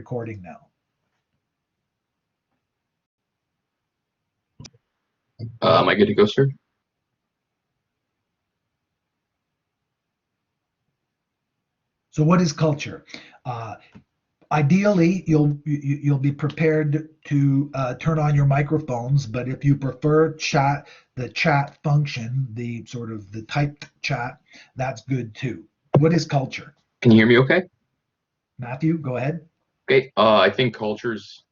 recording now. Am I good to go, sir? So what is culture? Ideally, you'll be prepared to turn on your microphones, but if you prefer the chat function, the sort of the typed chat, that's good too. What is culture? Can you hear me okay? Matthew, go ahead. Okay. I think culture's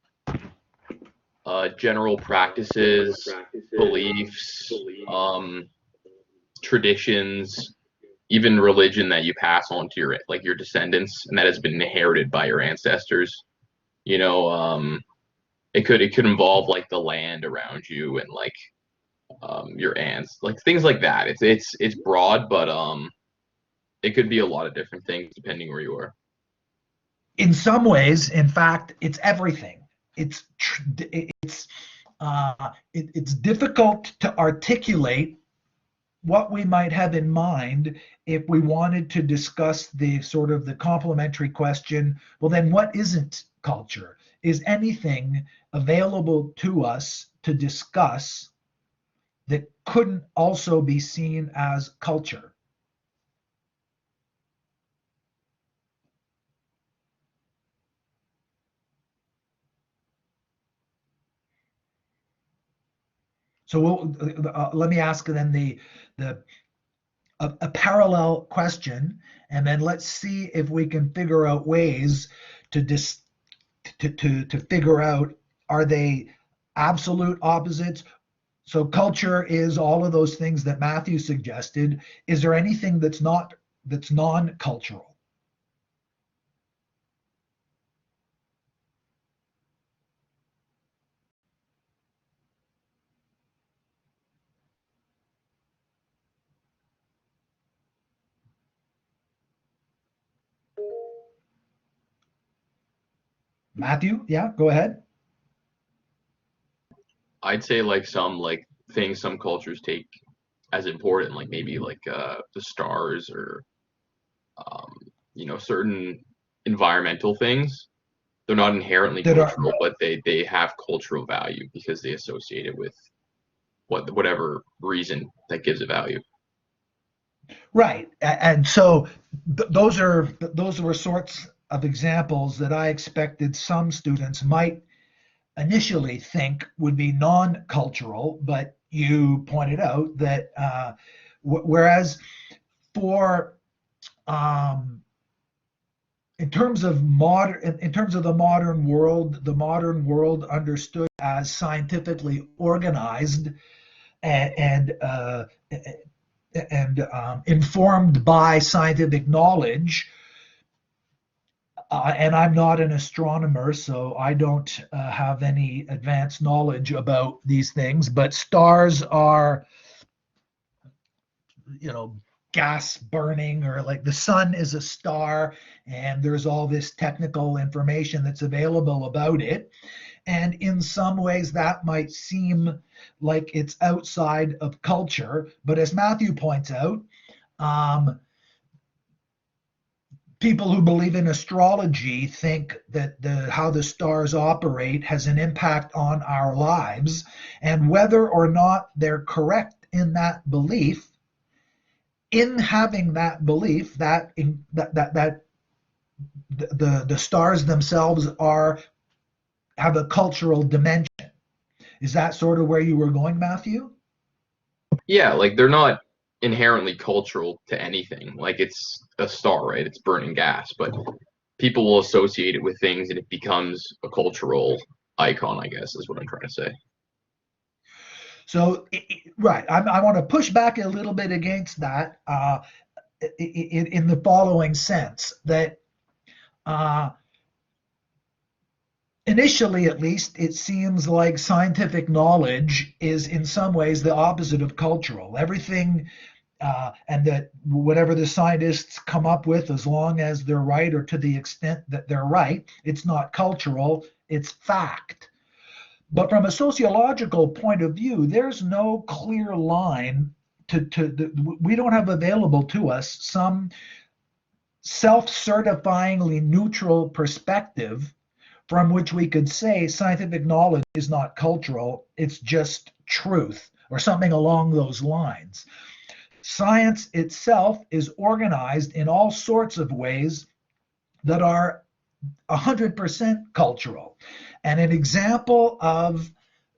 general practices, beliefs, traditions, even religion that you pass on to your descendants, and that has been inherited by your ancestors. You know, it could involve like the land around you and like your aunts, like things like that. It's broad, but it could be a lot of different things depending where you are. In some ways, in fact, it's everything. It's difficult to articulate what we might have in mind if we wanted to discuss the sort of the complementary question, well, then what isn't culture? Is anything available to us to discuss that couldn't also be seen as culture? So let me ask then a parallel question, and then let's see if we can figure out ways to figure out, are they absolute opposites? So culture is all of those things that Matthew suggested. Is there anything that's non-cultural? Matthew, yeah, go ahead. I'd say like some things some cultures take as important, like maybe like the stars or certain environmental things. They're not inherently cultural, but they have cultural value because they associate it with whatever reason that gives it value. Right, and so those were sorts of examples that I expected some students might initially think would be non-cultural, but you pointed out that whereas for in terms of the modern world understood as scientifically organized and informed by scientific knowledge. And I'm not an astronomer, so I don't have any advanced knowledge about these things. But stars are, gas burning, or like the sun is a star, and there's all this technical information that's available about it. And in some ways, that might seem like it's outside of culture. But as Matthew points out, people who believe in astrology think that how the stars operate has an impact on our lives, and whether or not they're correct in that belief, in having that belief, that the stars themselves have a cultural dimension. Is that sort of where you were going, Matthew? Yeah, like they're not inherently cultural to anything. Like it's a star, right? It's burning gas, but people will associate it with things and it becomes a cultural icon, I guess, is what I'm trying to say. So, right, I want to push back a little bit against that in the following sense, that initially, at least, it seems like scientific knowledge is in some ways the opposite of cultural. Everything, and that whatever the scientists come up with, as long as they're right or to the extent that they're right, it's not cultural, it's fact. But from a sociological point of view, there's no clear line we don't have available to us some self-certifyingly neutral perspective from which we could say scientific knowledge is not cultural, it's just truth, or something along those lines. Science itself is organized in all sorts of ways that are 100% cultural. And an example of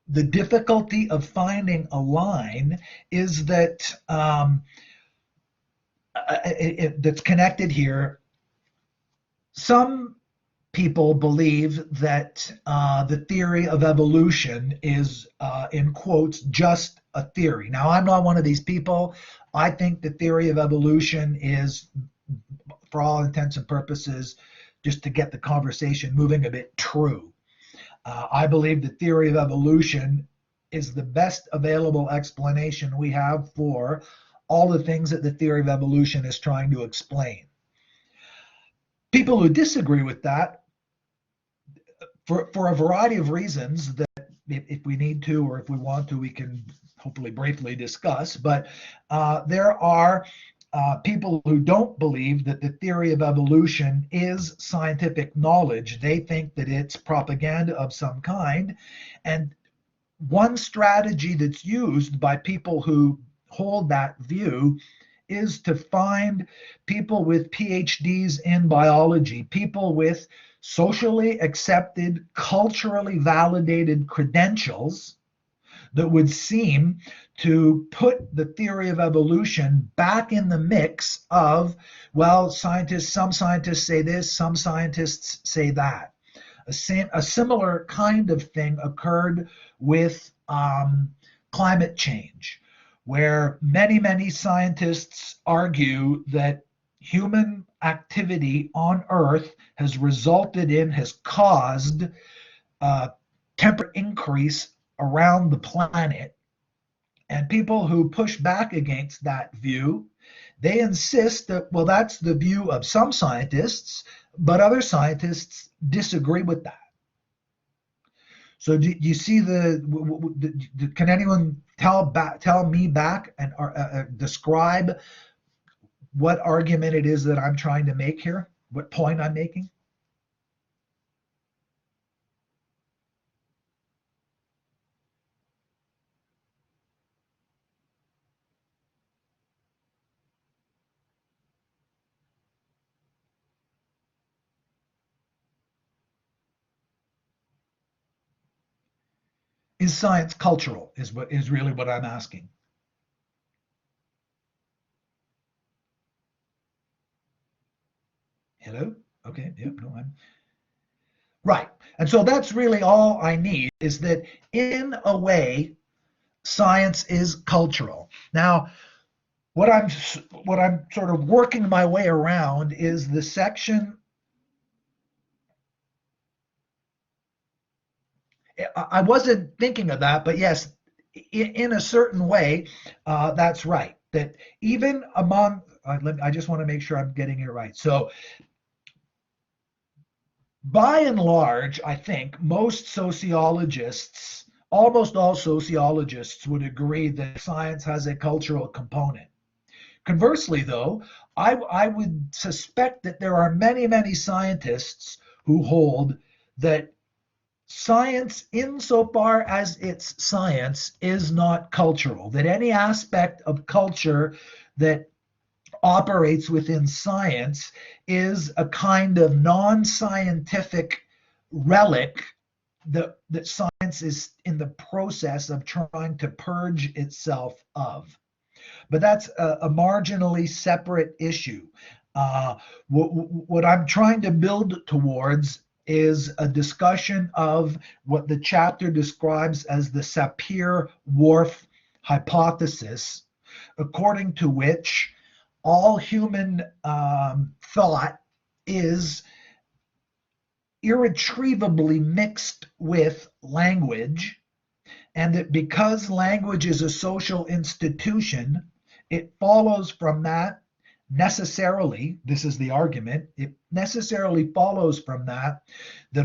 the difficulty of finding a line is that that's connected here. Some people believe that the theory of evolution is, in quotes, just a theory. Now, I'm not one of these people. I think the theory of evolution is, for all intents and purposes, just to get the conversation moving a bit, true. I believe the theory of evolution is the best available explanation we have for all the things that the theory of evolution is trying to explain. People who disagree with that, for a variety of reasons that if we need to or if we want to, we can hopefully briefly discuss, but there are people who don't believe that the theory of evolution is scientific knowledge. They think that it's propaganda of some kind. And one strategy that's used by people who hold that view is to find people with PhDs in biology, people with socially accepted, culturally validated credentials that would seem to put the theory of evolution back in the mix of, well, some scientists say this, some scientists say that. A similar kind of thing occurred with climate change, where many scientists argue that human activity on Earth has caused temperature increase around the planet. And people who push back against that view, they insist that, well, that's the view of some scientists, but other scientists disagree with that. So do you see can anyone tell me back and describe what argument it is that I'm trying to make here? What point I'm making? Is science cultural is really what I'm asking. Hello? Okay, yep, no, I'm right. And so that's really all I need, is that in a way, science is cultural. Now, what I'm sort of working my way around is the section. I wasn't thinking of that, but yes, in a certain way, that's right. That even among, I just want to make sure I'm getting it right. So, by and large, I think most sociologists, almost all sociologists, would agree that science has a cultural component. Conversely, though, I would suspect that there are many scientists who hold that science, insofar as it's science, is not cultural, that any aspect of culture that operates within science is a kind of non-scientific relic that science is in the process of trying to purge itself of. But that's a marginally separate issue. What I'm trying to build towards is a discussion of what the chapter describes as the Sapir-Whorf hypothesis, according to which all human thought is irretrievably mixed with language, and that because language is a social institution, it follows from that necessarily, this is the argument, it necessarily follows from that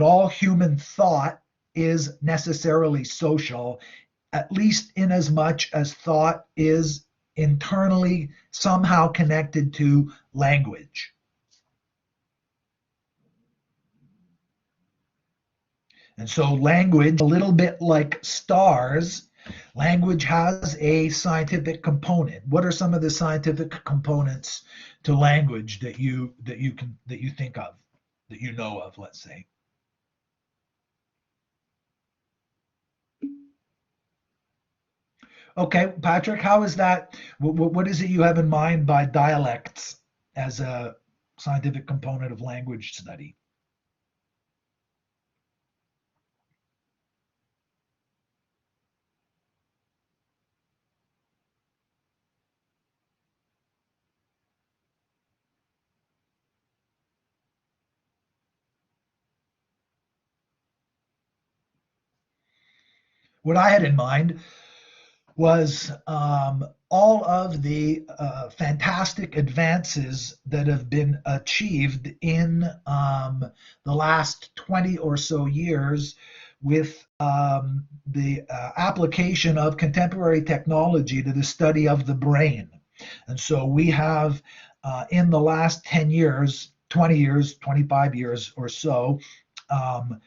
all human thought is necessarily social, at least in as much as thought is internally somehow connected to language. And so language, a little bit like stars, language has a scientific component. What are some of the scientific components to language that you think of, that you know of, let's say? Okay, Patrick, how is that? What is it you have in mind by dialects as a scientific component of language study? What I had in mind was all of the fantastic advances that have been achieved in the last 20 or so years with the application of contemporary technology to the study of the brain. And so we have, in the last 10 years, 20 years, 25 years or so, um,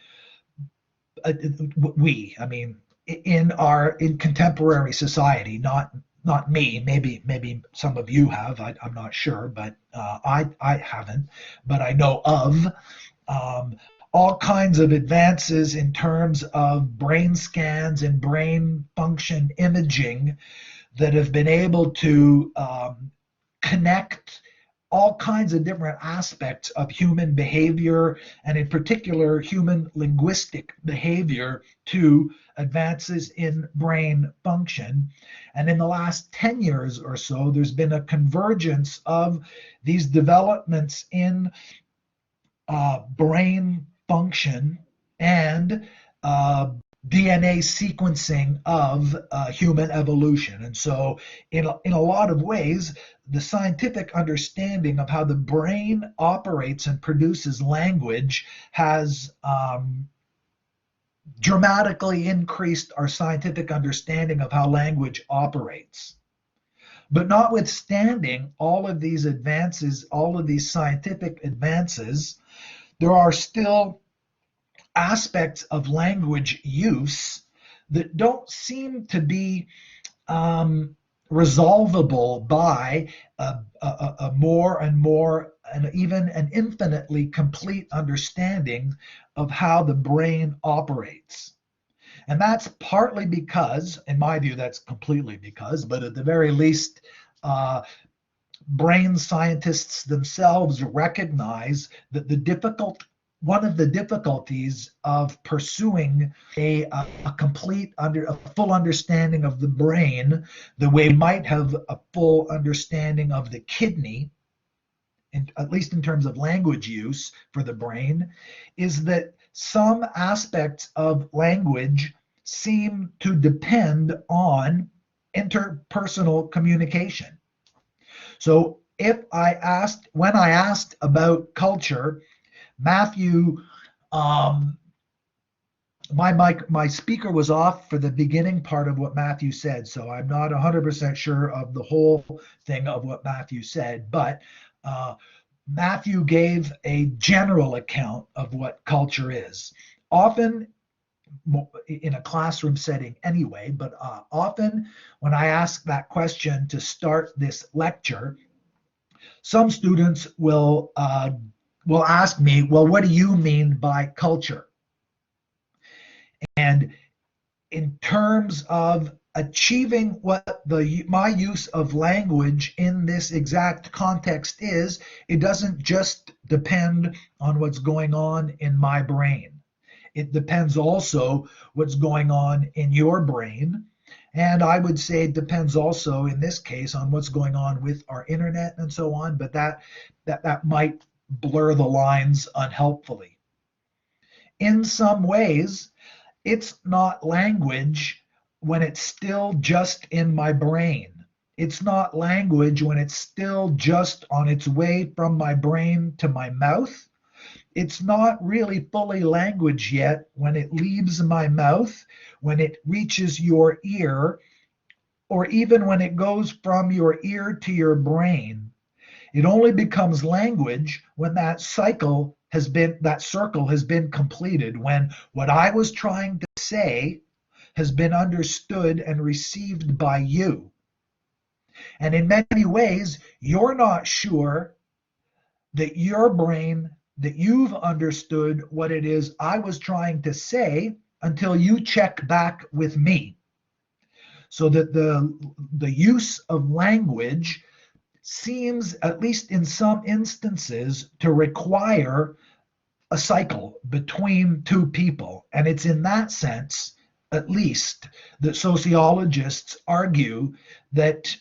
uh, I mean, in contemporary society, not me. Maybe some of you have. I'm not sure, but I haven't. But I know of um, all kinds of advances in terms of brain scans and brain function imaging that have been able to connect all kinds of different aspects of human behavior, and in particular, human linguistic behavior, to advances in brain function. And in the last 10 years or so, there's been a convergence of these developments in brain function and DNA sequencing of human evolution. And so, in a lot of ways, the scientific understanding of how the brain operates and produces language has dramatically increased our scientific understanding of how language operates. But notwithstanding all of these advances, all of these scientific advances, there are still aspects of language use that don't seem to be resolvable by a more and more and even an infinitely complete understanding of how the brain operates. And that's partly because, in my view, that's completely because, but at the very least, brain scientists themselves recognize that one of the difficulties of pursuing a complete a full understanding of the brain, the way we might have a full understanding of the kidney, at least in terms of language use for the brain, is that some aspects of language seem to depend on interpersonal communication. So when I asked about culture, Matthew, um, my speaker was off for the beginning part of what Matthew said, so I'm not 100% sure of the whole thing of what Matthew said, but Matthew gave a general account of what culture is. Often in a classroom setting anyway, but often when I ask that question to start this lecture, some students will ask me, well, what do you mean by culture? And in terms of achieving what my use of language in this exact context is, it doesn't just depend on what's going on in my brain. It depends also what's going on in your brain. And I would say it depends also in this case on what's going on with our internet and so on, but that might blur the lines unhelpfully. In some ways, it's not language when it's still just in my brain. It's not language when it's still just on its way from my brain to my mouth. It's not really fully language yet when it leaves my mouth, when it reaches your ear, or even when it goes from your ear to your brain. It only becomes language when that cycle that circle has been completed, when what I was trying to say has been understood and received by you. And in many ways, you're not sure that your brain, that you've understood what it is I was trying to say until you check back with me. So that the use of language seems, at least in some instances, to require a cycle between two people. And it's in that sense, at least, that sociologists argue that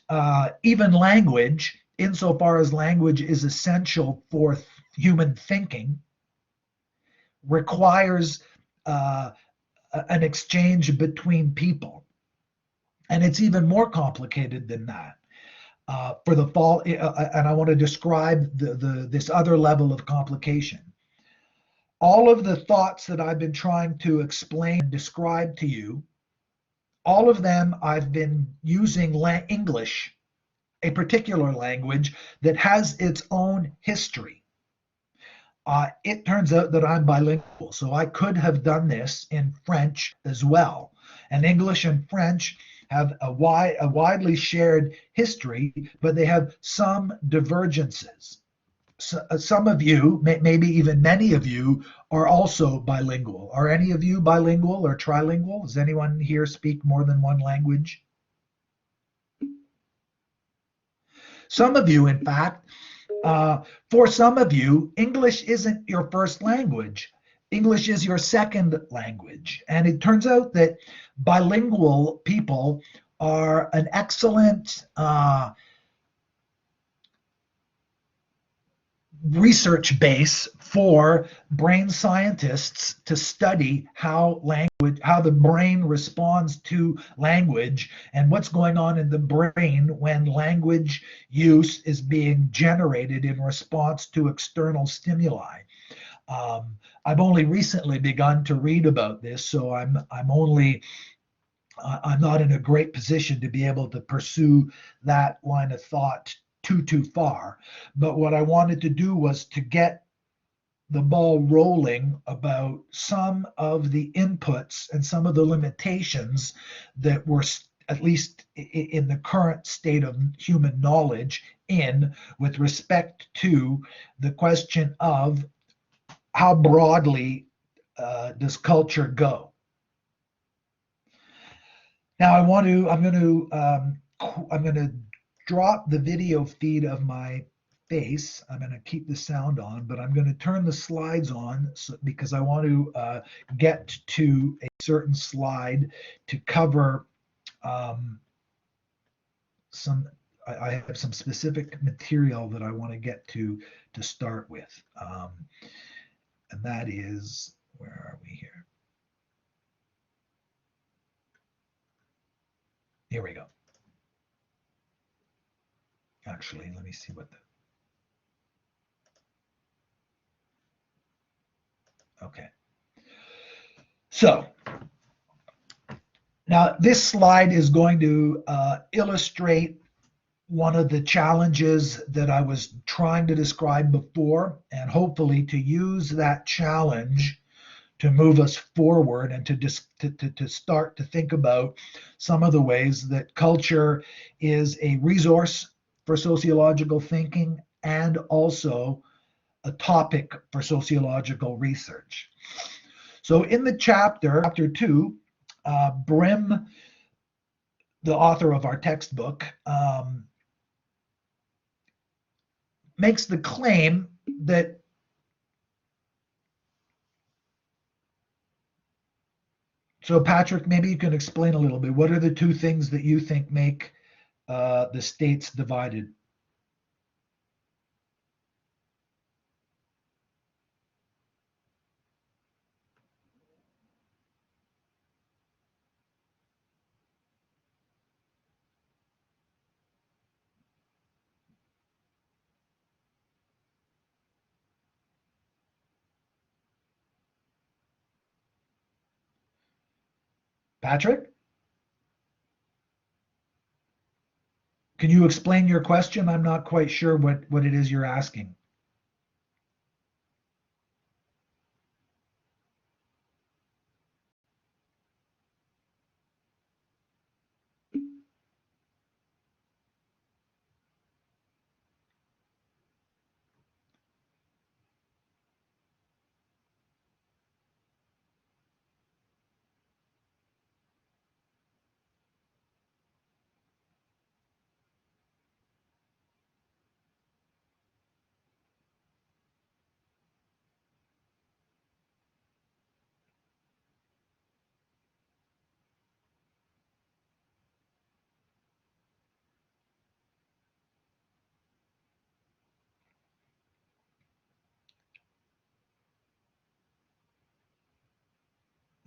even language, insofar as language is essential for human thinking, requires uh, an exchange between people. And it's even more complicated than that. For the fall, and I want to describe this other level of complication. All of the thoughts that I've been trying to explain and describe to you, all of them I've been using English, a particular language that has its own history. It turns out that I'm bilingual, so I could have done this in French as well. And English and French have a widely shared history, but they have some divergences. So, some of you, maybe even many of you, are also bilingual. Are any of you bilingual or trilingual? Does anyone here speak more than one language? Some of you, in fact, for some of you, English isn't your first language. English is your second language. And it turns out that bilingual people are an excellent research base for brain scientists to study how the brain responds to language and what's going on in the brain when language use is being generated in response to external stimuli. I've only recently begun to read about this, so I'm not in a great position to be able to pursue that line of thought too far. But what I wanted to do was to get the ball rolling about some of the inputs and some of the limitations that were, at least in the current state of human knowledge, in with respect to the question of how broadly does culture go. Now I'm going to drop the video feed of my face. I'm going to keep the sound on, but I'm going to turn the slides on because I want to get to a certain slide to cover I have some specific material that I want to get to start with. And that is, where are we here? Here we go. Actually, let me see what okay. So now this slide is going to illustrate one of the challenges that I was trying to describe before, and hopefully to use that challenge to move us forward and to start to think about some of the ways that culture is a resource for sociological thinking and also a topic for sociological research. So in the chapter 2, Brim, the author of our textbook, makes the claim that so Patrick, maybe you can explain a little bit. What are the two things that you think make the states divided? Patrick, can you explain your question? I'm not quite sure what it is you're asking.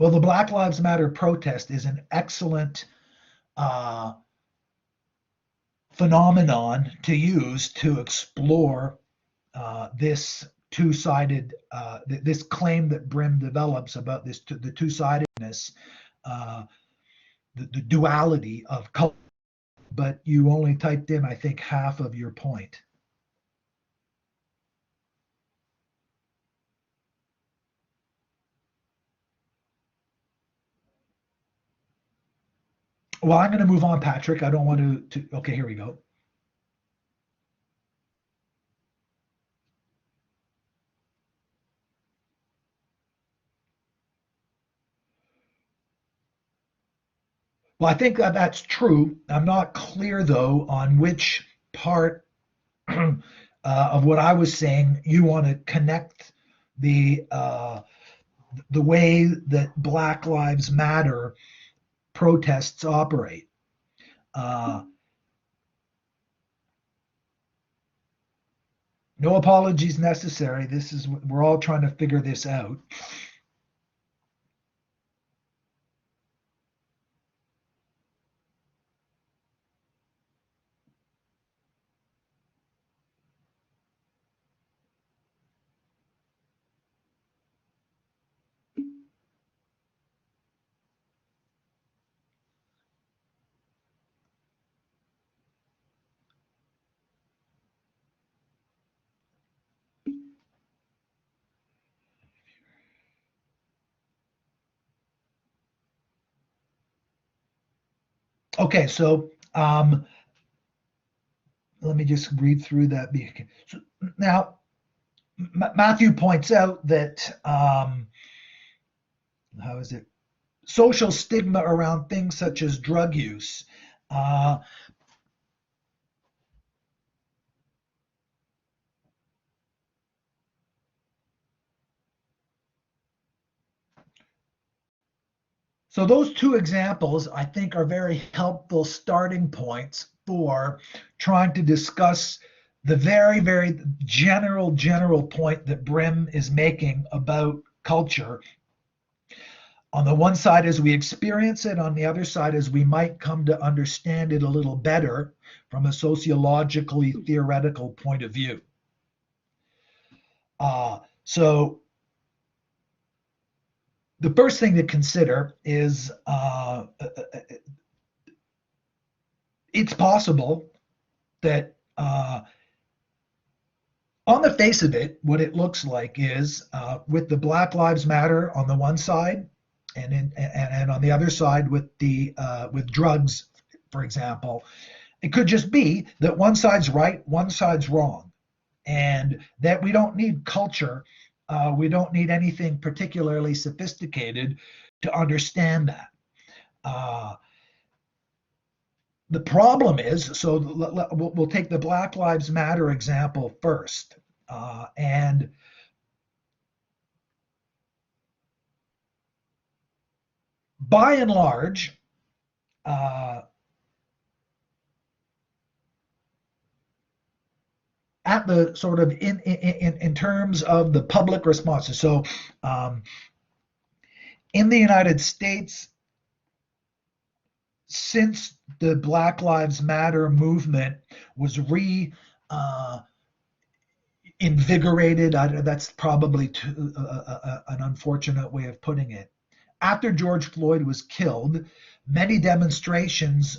Well, the Black Lives Matter protest is an excellent uh, phenomenon to use to explore this two-sided, this claim that Brim develops about the two-sidedness, uh, the duality of culture. But you only typed in, I think, half of your point. Well, I'm going to move on, Patrick. I don't want to. Okay, here we go. Well, I think that that's true. I'm not clear, though, on which part of what I was saying you want to connect the way that Black Lives Matter protests operate. Uh, no apologies necessary. This is we're all trying to figure this out. Okay, so let me just read through that. So now, Matthew points out that how is it? Social stigma around things such as drug use. Uh, so those two examples, I think, are very helpful starting points for trying to discuss the very, very general point that Brim is making about culture. On the one side, as we experience it, on the other side, as we might come to understand it a little better from a sociologically theoretical point of view. So the first thing to consider is it's possible that on the face of it, what it looks like is with the Black Lives Matter on the one side, and on the other side with drugs, for example, it could just be that one side's right, one side's wrong, and that we don't need culture, we don't need anything particularly sophisticated to understand that. The problem is, so we'll take the Black Lives Matter example first, and by and large, at the sort of in terms of the public responses. So, in the United States, since the Black Lives Matter movement was invigorated, that's probably an unfortunate way of putting it. After George Floyd was killed, many demonstrations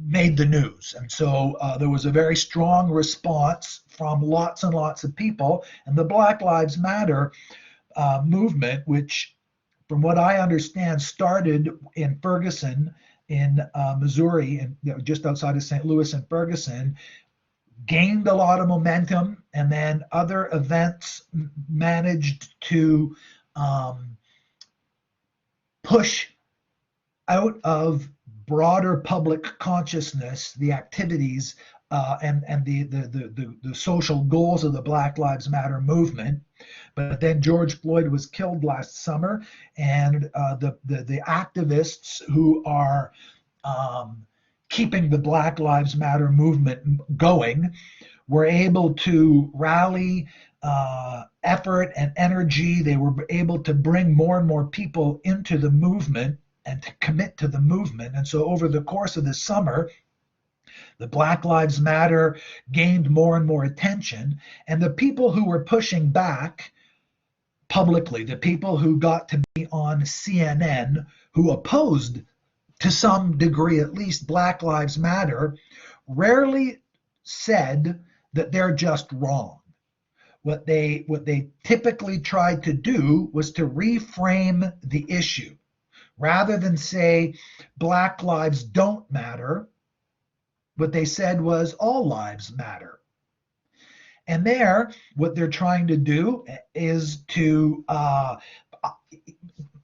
made the news. And so there was a very strong response from lots and lots of people. And the Black Lives Matter movement, which, from what I understand, started in Ferguson, in Missouri, and just outside of St. Louis and Ferguson, gained a lot of momentum, and then other events managed to push out of broader public consciousness the activities and the social goals of the Black Lives Matter movement. But then George Floyd was killed last summer, and the activists who are keeping the Black Lives Matter movement going were able to rally effort and energy. They were able to bring more and more people into the movement and to commit to the movement. And so over the course of the summer, the Black Lives Matter gained more and more attention. And the people who were pushing back publicly, the people who got to be on CNN, who opposed to some degree at least Black Lives Matter, rarely said that they're just wrong. What they typically tried to do was to reframe the issue. Rather than say Black lives don't matter, what they said was all lives matter. And there, what they're trying to do is to,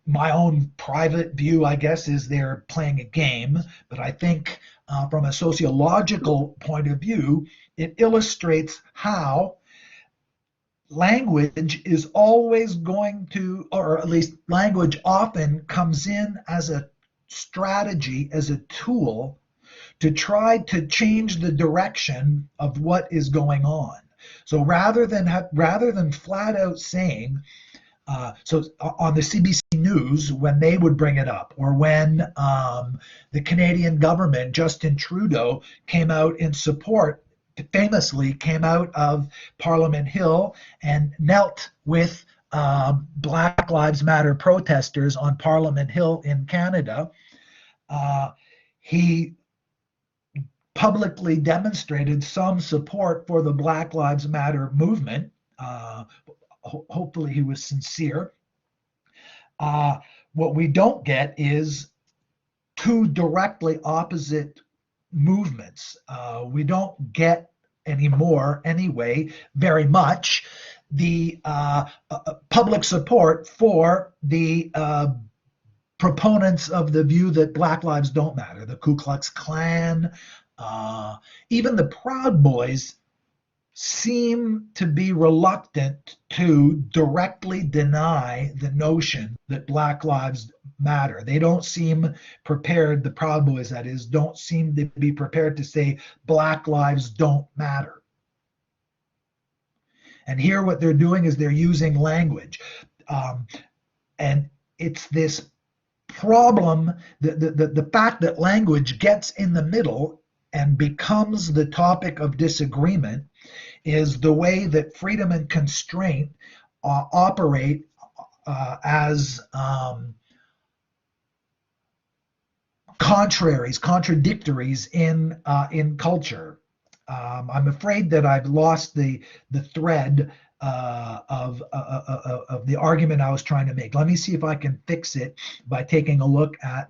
my own private view, I guess, is they're playing a game. But I think from a sociological point of view, it illustrates how language is always going to, or at least language often comes in as a strategy, as a tool to try to change the direction of what is going on. So rather than flat out saying, so on the CBC News, when they would bring it up, or when the Canadian government, Justin Trudeau, came out in support, famously came out of Parliament Hill and knelt with Black Lives Matter protesters on Parliament Hill in Canada, he publicly demonstrated some support for the Black Lives Matter movement. Hopefully he was sincere. What we don't get is two directly opposite movements. We don't get anymore, anyway, very much the public support for the proponents of the view that Black lives don't matter. The Ku Klux Klan, even the Proud Boys seem to be reluctant to directly deny the notion that Black lives matter. They don't seem prepared, the Proud Boys that is, don't seem to be prepared to say Black lives don't matter. And here what they're doing is they're using language. And it's this problem, the fact that language gets in the middle and becomes the topic of disagreement is the way that freedom and constraint operate as contradictories in culture. I'm afraid that I've lost the thread of the argument I was trying to make. Let me see if I can fix it by taking a look at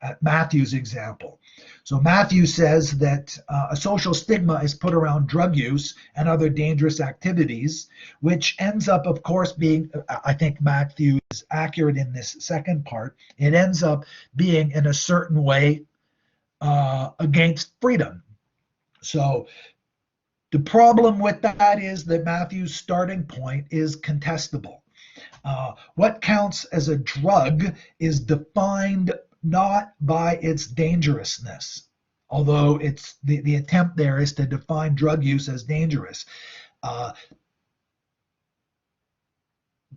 at Matthew's example. So Matthew says that a social stigma is put around drug use and other dangerous activities, which ends up, of course, being, I think Matthew is accurate in this second part, it ends up being in a certain way against freedom. So the problem with that is that Matthew's starting point is contestable. What counts as a drug is defined not by its dangerousness, although it's the attempt there is to define drug use as dangerous.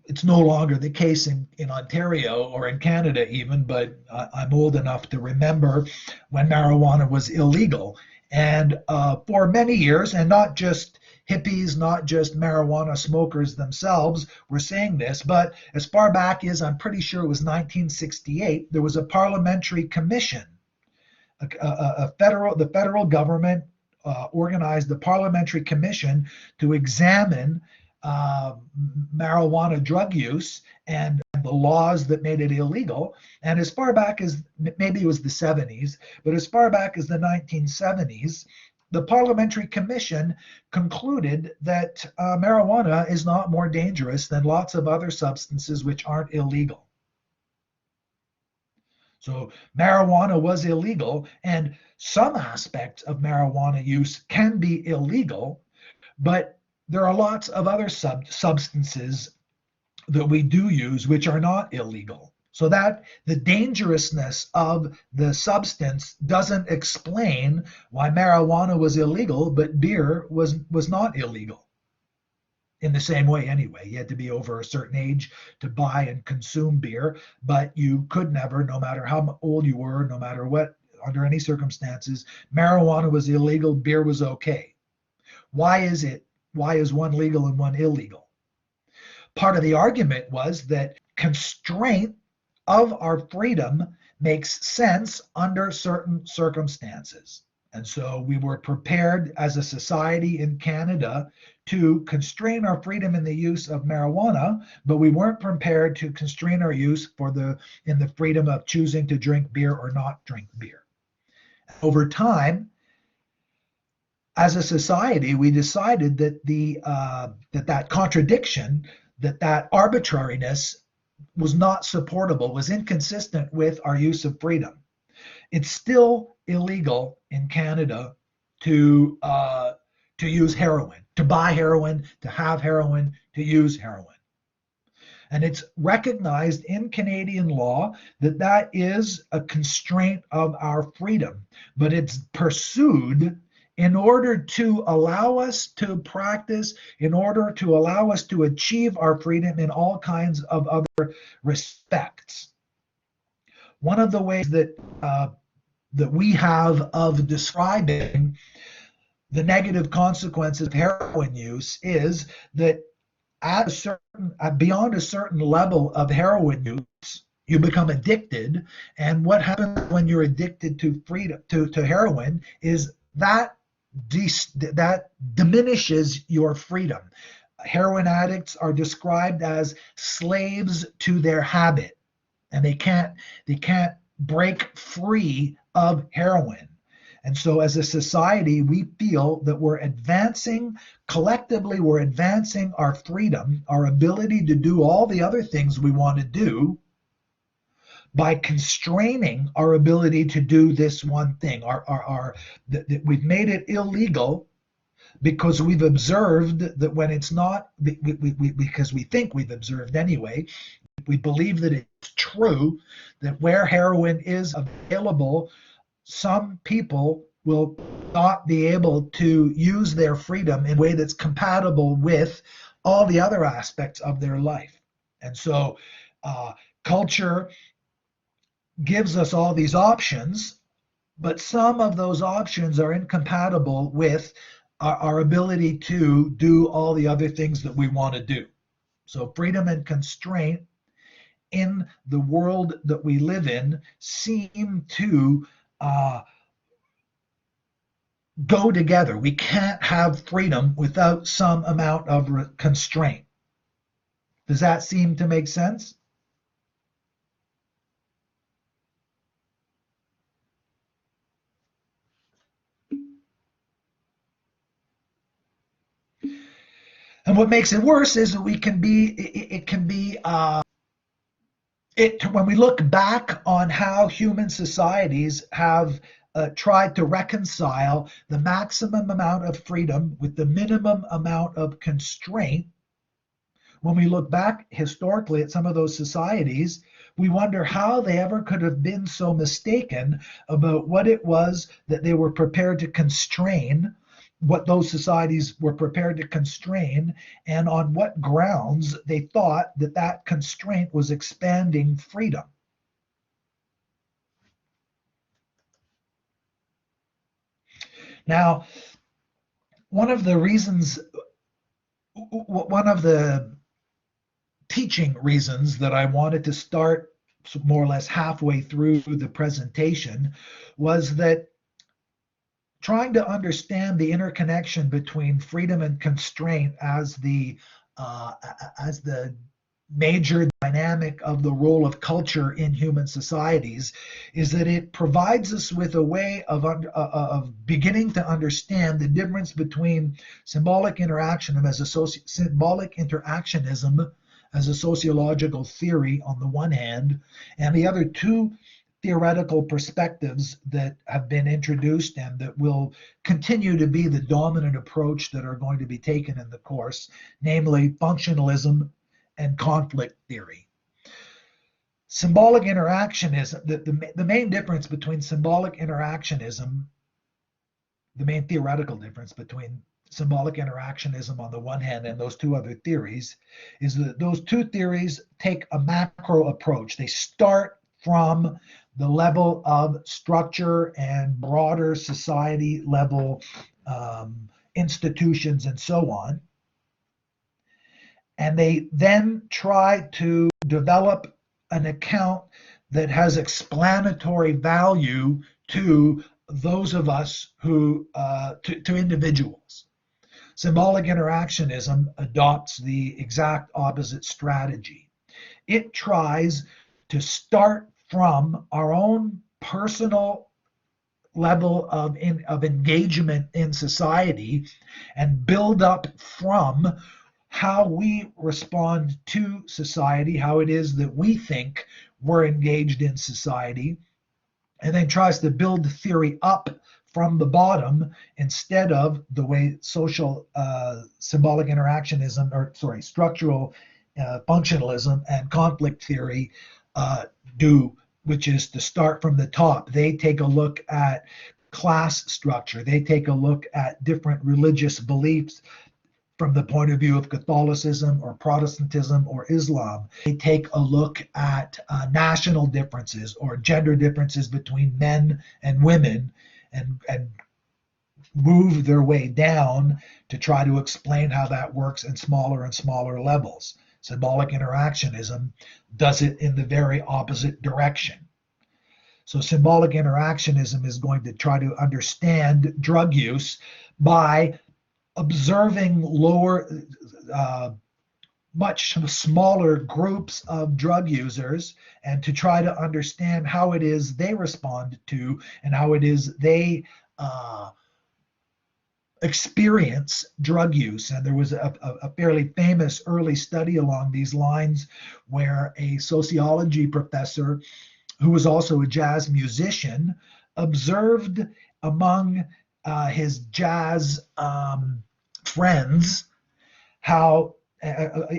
It's no longer the case in Ontario or in Canada even, but I'm old enough to remember when marijuana was illegal. And for many years, and not just hippies, not just marijuana smokers themselves were saying this, but as far back as I'm pretty sure it was 1968, there was a parliamentary commission. The federal government organized a parliamentary commission to examine marijuana drug use and the laws that made it illegal. And as far back as maybe it was the 70s, but as far back as the 1970s, the Parliamentary Commission concluded that marijuana is not more dangerous than lots of other substances which aren't illegal. So marijuana was illegal, and some aspects of marijuana use can be illegal, but there are lots of other substances that we do use which are not illegal. So that the dangerousness of the substance doesn't explain why marijuana was illegal, but beer was not illegal. in the same way anyway. You had to be over a certain age to buy and consume beer, but you could never, no matter how old you were, no matter what, under any circumstances, marijuana was illegal, beer was okay. Why is it? Why is one legal and one illegal? Part of the argument was that constraint of our freedom makes sense under certain circumstances. And so we were prepared as a society in Canada to constrain our freedom in the use of marijuana, but we weren't prepared to constrain our use in the freedom of choosing to drink beer or not drink beer. Over time, as a society, we decided that that contradiction, that arbitrariness was not supportable, was inconsistent with our use of freedom. It's still illegal in Canada to use heroin, to buy heroin, to have heroin, to use heroin. And it's recognized in Canadian law that that is a constraint of our freedom, but it's pursued in order to allow us to practice, in order to allow us to achieve our freedom in all kinds of other respects. One of the ways that we have of describing the negative consequences of heroin use is that beyond a certain level of heroin use, you become addicted. And what happens when you're addicted to heroin is that diminishes your freedom. Heroin addicts are described as slaves to their habit, and they can't break free of heroin. And so as a society, we feel that collectively we're advancing our freedom, our ability to do all the other things we want to do, by constraining our ability to do this one thing. We've made it illegal because we've observed that when it's not, because we think we've observed anyway, we believe that it's true that where heroin is available, some people will not be able to use their freedom in a way that's compatible with all the other aspects of their life. And so culture gives us all these options, but some of those options are incompatible with our ability to do all the other things that we want to do. So freedom and constraint in the world that we live in seem to go together. We can't have freedom without some amount of constraint. Does that seem to make sense? And what makes it worse is that when we look back on how human societies have tried to reconcile the maximum amount of freedom with the minimum amount of constraint, when we look back historically at some of those societies, we wonder how they ever could have been so mistaken about what it was that they were prepared to constrain, what those societies were prepared to constrain, and on what grounds they thought that that constraint was expanding freedom. Now, one of the teaching reasons that I wanted to start more or less halfway through the presentation was that trying to understand the interconnection between freedom and constraint as the major dynamic of the role of culture in human societies is that it provides us with a way of beginning to understand the difference between symbolic interactionism as a sociological theory on the one hand, and the other two theoretical perspectives that have been introduced and that will continue to be the dominant approach that are going to be taken in the course, namely functionalism and conflict theory. Symbolic interactionism, the main difference between symbolic interactionism, the main theoretical difference between symbolic interactionism on the one hand and those two other theories is that those two theories take a macro approach. They start from the level of structure and broader society level institutions and so on. And they then try to develop an account that has explanatory value to those of us who, to individuals. Symbolic interactionism adopts the exact opposite strategy. It tries to start from our own personal level of engagement in society and build up from how we respond to society, how it is that we think we're engaged in society, and then tries to build the theory up from the bottom instead of the way social symbolic interactionism, or sorry, structural functionalism and conflict theory do, which is to start from the top. They take a look at class structure. They take a look at different religious beliefs from the point of view of Catholicism or Protestantism or Islam. They take a look at national differences or gender differences between men and women, and move their way down to try to explain how that works in smaller and smaller levels. Symbolic interactionism does it in the very opposite direction. So symbolic interactionism is going to try to understand drug use by observing much smaller groups of drug users, and to try to understand how it is they respond to and how it is they experience drug use. And there was a fairly famous early study along these lines where a sociology professor who was also a jazz musician observed among his jazz friends how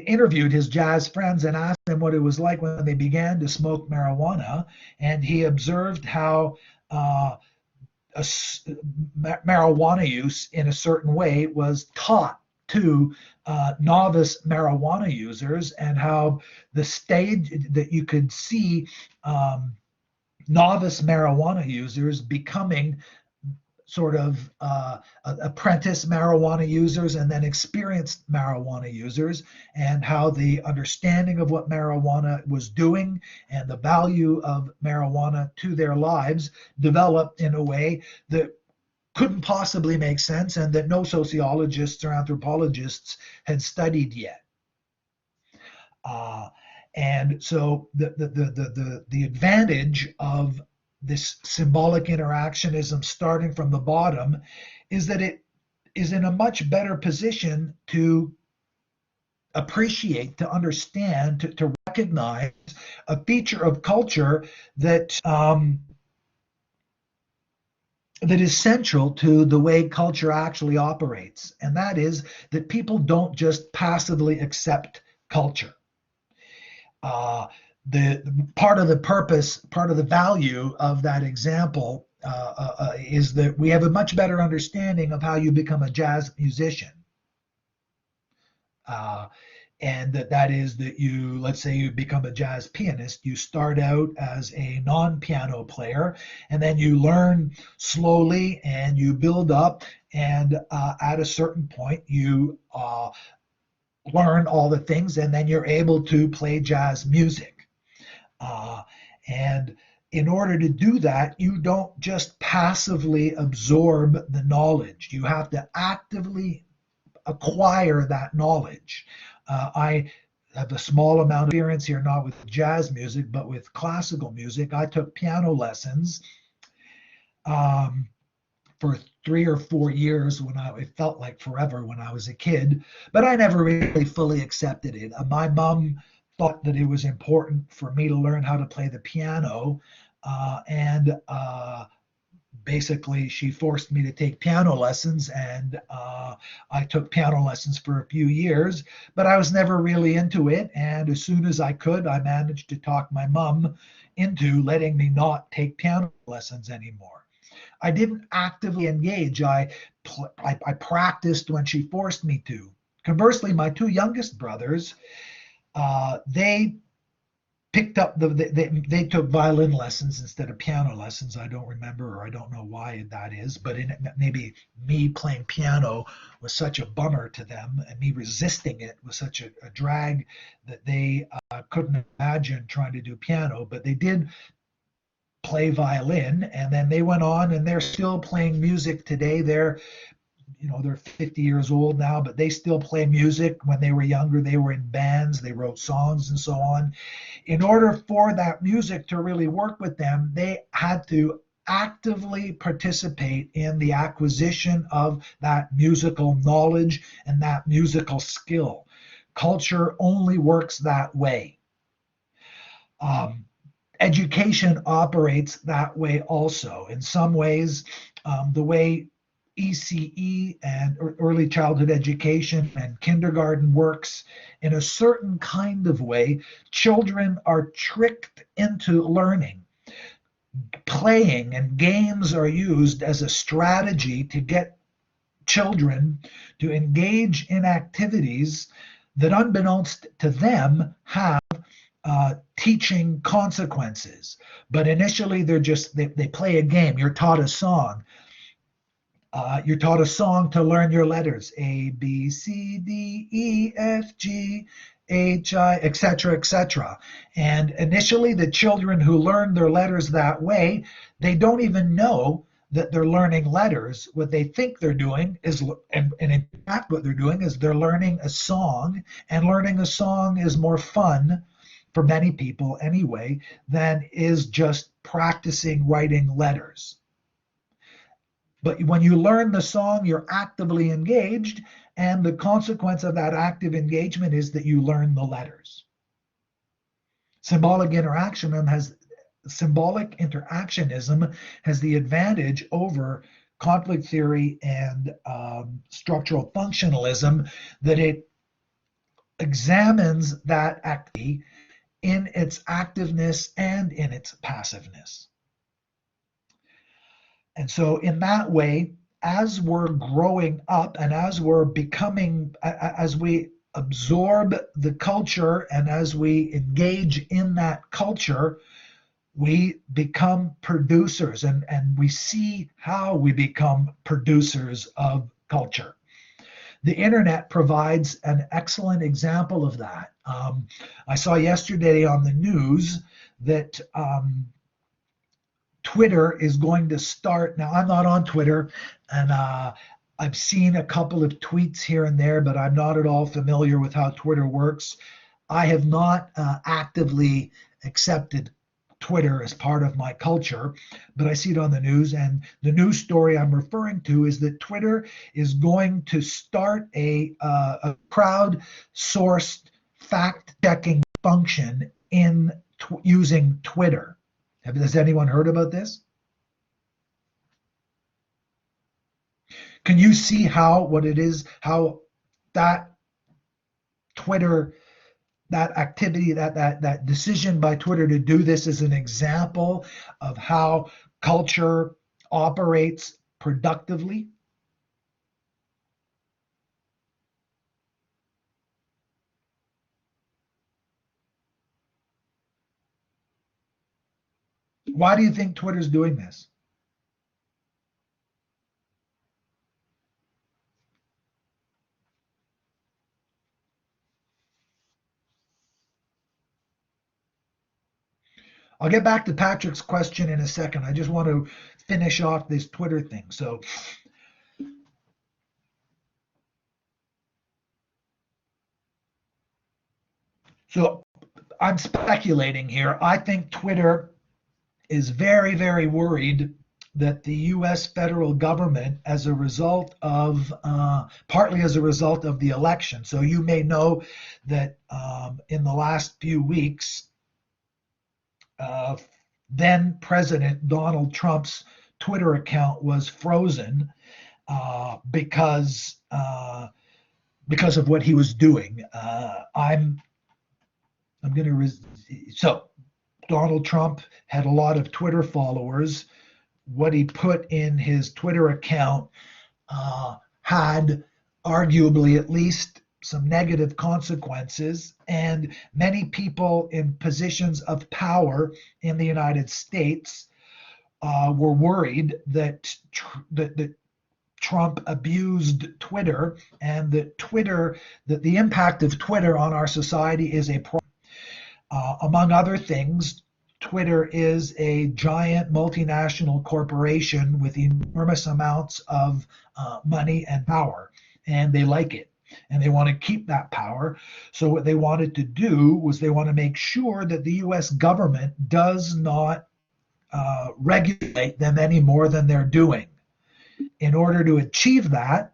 interviewed his jazz friends and asked them what it was like when they began to smoke marijuana. And he observed how marijuana use in a certain way was taught to novice marijuana users, and how the stage that you could see novice marijuana users becoming sort of apprentice marijuana users and then experienced marijuana users, and how the understanding of what marijuana was doing and the value of marijuana to their lives developed in a way that couldn't possibly make sense and that no sociologists or anthropologists had studied yet. And so the advantage of this symbolic interactionism starting from the bottom is that it is in a much better position to appreciate, to understand, to recognize a feature of culture that that is central to the way culture actually operates, and that is that people don't just passively accept culture. The part of the purpose, part of the value of that example is that we have a much better understanding of how you become a jazz musician. And that is that you, let's say you become a jazz pianist, you start out as a non-piano player, and then you learn slowly and you build up, and at a certain point you learn all the things, and then you're able to play jazz music. And in order to do that, you don't just passively absorb the knowledge. You have to actively acquire that knowledge. I have a small amount of experience here, not with jazz music, but with classical music. I took piano lessons for 3 or 4 years it felt like forever when I was a kid, but I never really fully accepted it. My mom thought that it was important for me to learn how to play the piano, and basically she forced me to take piano lessons, and I took piano lessons for a few years, but I was never really into it. And as soon as I could, I managed to talk my mom into letting me not take piano lessons anymore. I didn't actively engage. I practiced when she forced me to. Conversely, my two youngest brothers, they picked up they took violin lessons instead of piano lessons. I don't remember, or I don't know why that is, but maybe me playing piano was such a bummer to them, and me resisting it was such a drag that they couldn't imagine trying to do piano. But they did play violin, and then they went on, and they're still playing music today. They're 50 years old now, but they still play music. When they were younger, they were in bands, they wrote songs and so on. In order for that music to really work with them, they had to actively participate in the acquisition of that musical knowledge and that musical skill. Culture only works that way. Education operates that way also. In some ways, the way ECE and early childhood education and kindergarten works in a certain kind of way, children are tricked into learning. Playing and games are used as a strategy to get children to engage in activities that, unbeknownst to them, have teaching consequences. But initially, they play a game. You're taught a song. You're taught a song to learn your letters: A, B, C, D, E, F, G, H, I, etc., etc. And initially, the children who learn their letters that way, they don't even know that they're learning letters. What they think they're doing is, and in fact, what they're doing is they're learning a song, and learning a song is more fun for many people anyway than is just practicing writing letters. But when you learn the song, you're actively engaged, and the consequence of that active engagement is that you learn the letters. Symbolic interactionism has the advantage over conflict theory and structural functionalism, that it examines that activity in its activeness and in its passiveness. And so, in that way, as we're growing up and as we absorb the culture and as we engage in that culture, we become producers, and we see how we become producers of culture. The internet provides an excellent example of that. I saw yesterday on the news that Twitter is going to start. Now, I'm not on Twitter, and I've seen a couple of tweets here and there, but I'm not at all familiar with how Twitter works. I have not actively accepted Twitter as part of my culture, but I see it on the news. And the news story I'm referring to is that Twitter is going to start a crowd-sourced fact-checking function in using Twitter. Has anyone heard about this? Can you see how that Twitter, that activity, that decision by Twitter to do this is an example of how culture operates productively? Why do you think Twitter's doing this? I'll get back to Patrick's question in a second. I just want to finish off this Twitter thing. So I'm speculating here. I think Twitter is very, very worried that the U.S. federal government, as a result of, partly as a result of the election. So you may know that in the last few weeks, then President Donald Trump's Twitter account was frozen because of what he was doing. I'm going to so Donald Trump had a lot of Twitter followers what he put in his Twitter account had arguably at least some negative consequences, and many people in positions of power in the United States were worried that Trump abused Twitter, and that the impact of Twitter on our society is a problem. Among other things, Twitter is a giant multinational corporation with enormous amounts of money and power, and they like it. And they want to keep that power. So, what they wanted to do was they want to make sure that the US government does not regulate them any more than they're doing. In order to achieve that,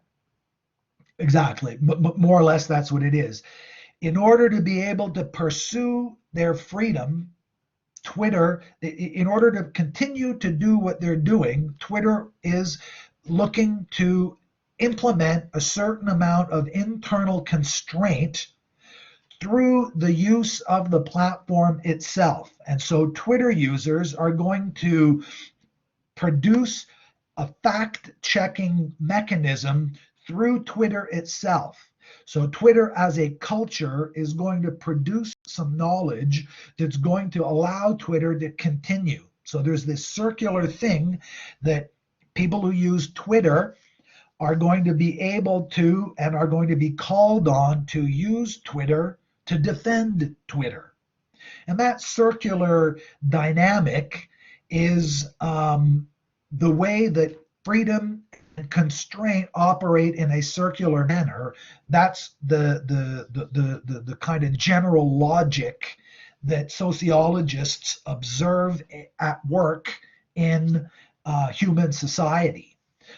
exactly, more or less, that's what it is. In order to be able to pursue their freedom, Twitter, in order to continue to do what they're doing, Twitter is looking to implement a certain amount of internal constraint through the use of the platform itself. And so Twitter users are going to produce a fact-checking mechanism through Twitter itself. So Twitter as a culture is going to produce some knowledge that's going to allow Twitter to continue. So there's this circular thing that people who use Twitter are going to be able to and are going to be called on to use Twitter to defend Twitter. And that circular dynamic is the way that freedom and constraint operate in a circular manner. That's the kind of general logic that sociologists observe at work in human society.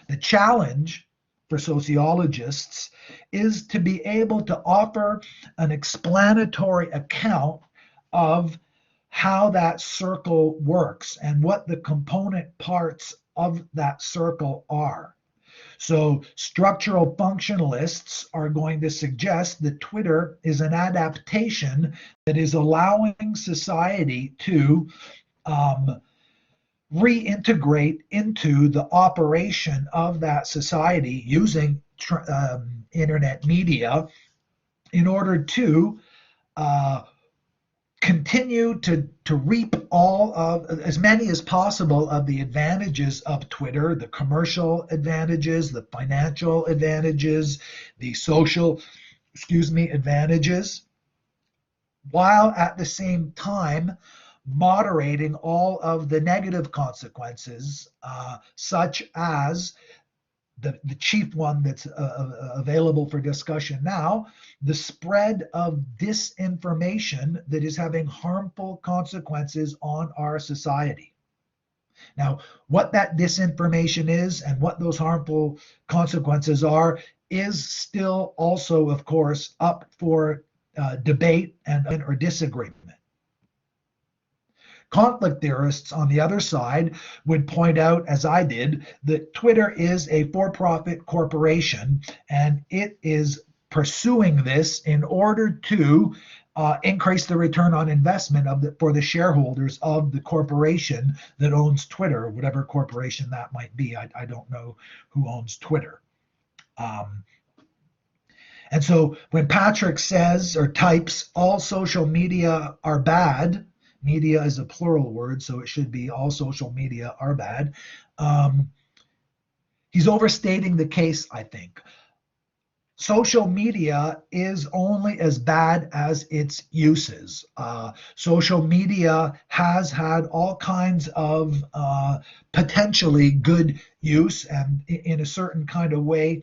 The challenge for sociologists is to be able to offer an explanatory account of how that circle works and what the component parts of that circle are. So structural functionalists are going to suggest that Twitter is an adaptation that is allowing society to reintegrate into the operation of that society using internet media in order to continue to reap all of as many as possible of the advantages of Twitter, the commercial advantages, the financial advantages, the social, advantages, while at the same time moderating all of the negative consequences, such as the chief one that's available for discussion now, the spread of disinformation that is having harmful consequences on our society. Now, what that disinformation is and what those harmful consequences are is still also, of course, up for debate and or disagreement. Conflict theorists, on the other side, would point out, as I did, that Twitter is a for-profit corporation and it is pursuing this in order to increase the return on investment for the shareholders of the corporation that owns Twitter, whatever corporation that might be. I don't know who owns Twitter. And so when Patrick says or types all social media are bad, media is a plural word, so it should be all social media are bad. He's overstating the case, I think. Social media is only as bad as its uses. Social media has had all kinds of potentially good use, and in a certain kind of way,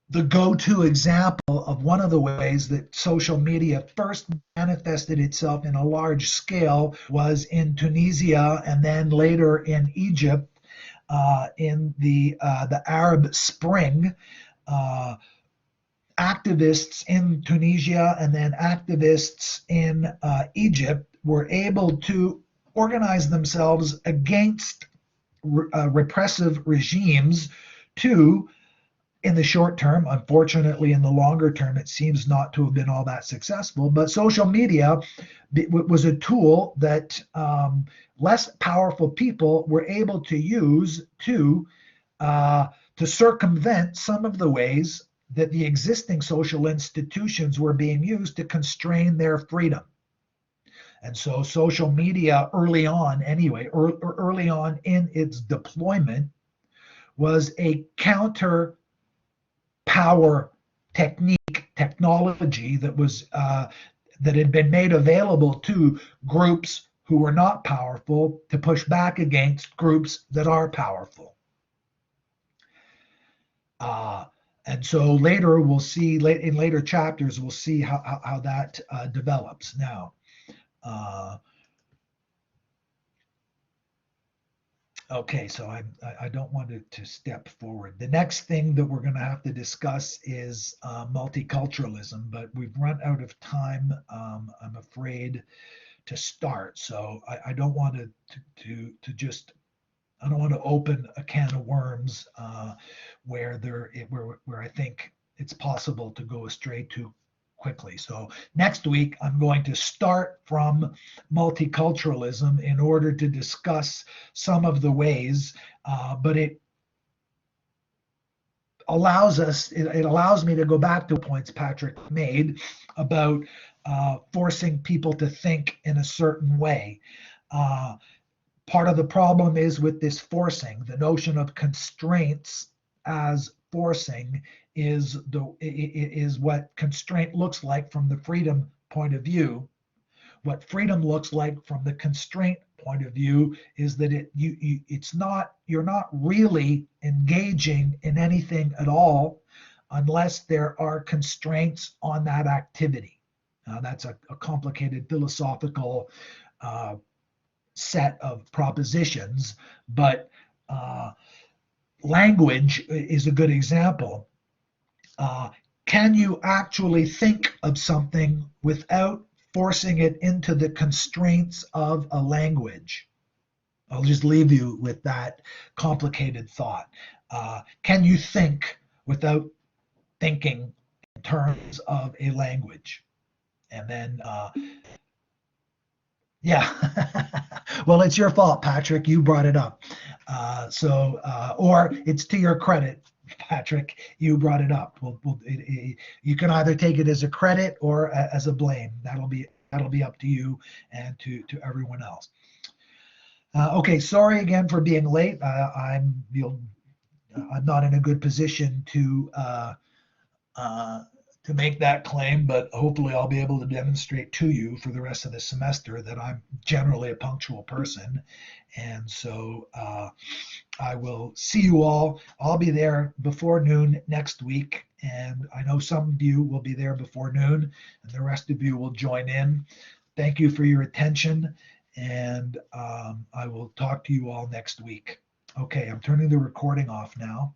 the go-to example of one of the ways that social media first manifested itself in a large scale was in Tunisia and then later in Egypt in the Arab Spring. Activists in Tunisia and then activists in Egypt were able to organize themselves against repressive regimes to in the short term. Unfortunately, in the longer term, it seems not to have been all that successful. But social media was a tool that less powerful people were able to use to circumvent some of the ways that the existing social institutions were being used to constrain their freedom. And so social media early on, anyway, early on in its deployment, was a counter power technology that had been made available to groups who were not powerful to push back against groups that are powerful. And so later we'll see, in later chapters, we'll see how that develops. Now, okay, so I don't want to step forward. The next thing that we're going to have to discuss is multiculturalism, but we've run out of time, I'm afraid, to start. So I don't want to just, I don't want to open a can of worms where I think it's possible to go astray too quickly. So next week, I'm going to start from multiculturalism in order to discuss some of the ways, but it allows me to go back to points Patrick made about forcing people to think in a certain way. Part of the problem is with this forcing, the notion of constraints as forcing is what constraint looks like from the freedom point of view. What freedom looks like from the constraint point of view is that you're not really engaging in anything at all unless there are constraints on that activity. That's a complicated philosophical set of propositions, but language is a good example. Can you actually think of something without forcing it into the constraints of a language? I'll just leave you with that complicated thought. Can you think without thinking in terms of a language? And then, yeah. Well, it's your fault, Patrick. You brought it up. Or it's to your credit, Patrick. You brought it up. You can either take it as a credit or as a blame. That'll be up to you and to everyone else. Okay, sorry again for being late. I'm not in a good position to make that claim, but hopefully I'll be able to demonstrate to you for the rest of the semester that I'm generally a punctual person. And so I will see you all. I'll be there before noon next week. And I know some of you will be there before noon, and the rest of you will join in. Thank you for your attention, and I will talk to you all next week. Okay, I'm turning the recording off now.